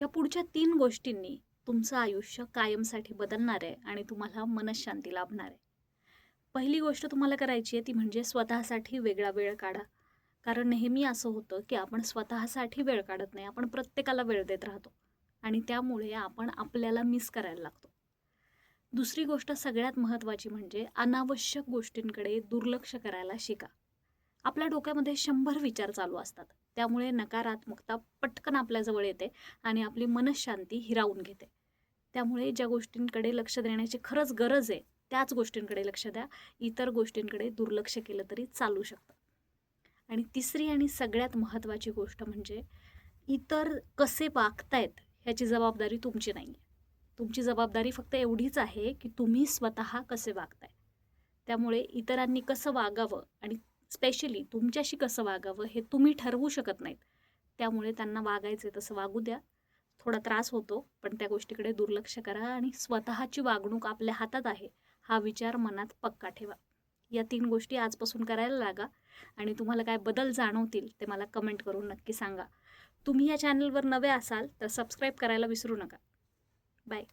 या पुढच्या 3 गोष्टींनी तुमचं आयुष्य कायमसाठी बदलणार आहे आणि तुम्हाला मनःशांती लाभणार आहे. पहिली गोष्ट तुम्हाला करायची आहे ती म्हणजे स्वतःसाठी वेगळा वेळ काढा. कारण नेहमी असं होतं, की आपण स्वतःसाठी वेळ काढत नाही. आपण प्रत्येकाला वेळ देत राहतो आणि त्यामुळे आपण आपल्याला मिस करायला लागतो. दुसरी गोष्ट सगळ्यात महत्त्वाची म्हणजे अनावश्यक गोष्टींकडे दुर्लक्ष करायला शिका. आपल्या डोक्यामध्ये 100 विचार चालू असतात. त्यामुळे नकारात्मकता पटकन आपल्याजवळ येते आणि आपली मनःशांती हिरावून घेते. त्यामुळे ज्या गोष्टींकडे लक्ष देण्याची खरंच गरज आहे, त्याच गोष्टींकडे लक्ष द्या. इतर गोष्टींकडे दुर्लक्ष केलं तरी चालू शकतं. आणि तिसरी आणि सगळ्यात महत्त्वाची गोष्ट म्हणजे इतर कसे वागतायत ह्याची जबाबदारी तुमची नाही आहे. तुमची जबाबदारी फक्त एवढीच आहे, की तुम्ही स्वतः कसे वागताय. त्यामुळे इतरांनी कसं वागावं आणि स्पेशली तुमच्याशी कसं वागावं हे तुम्ही ठरवू शकत नाहीत. त्यामुळे त्यांना वागायचं तसं वागू द्या. थोडा त्रास होतो, पण त्या गोष्टीकडे दुर्लक्ष करा आणि स्वतःची वागणूक आपल्या हातात आहे, हा विचार मनात पक्का ठेवा. या 3 गोष्टी आजपासून करायला लागा आणि तुम्हाला काय बदल जाणवतील ते मला कमेंट करून नक्की सांगा. तुम्ही या चॅनलवर नवे असाल तर सबस्क्राईब करायला विसरू नका. बाय.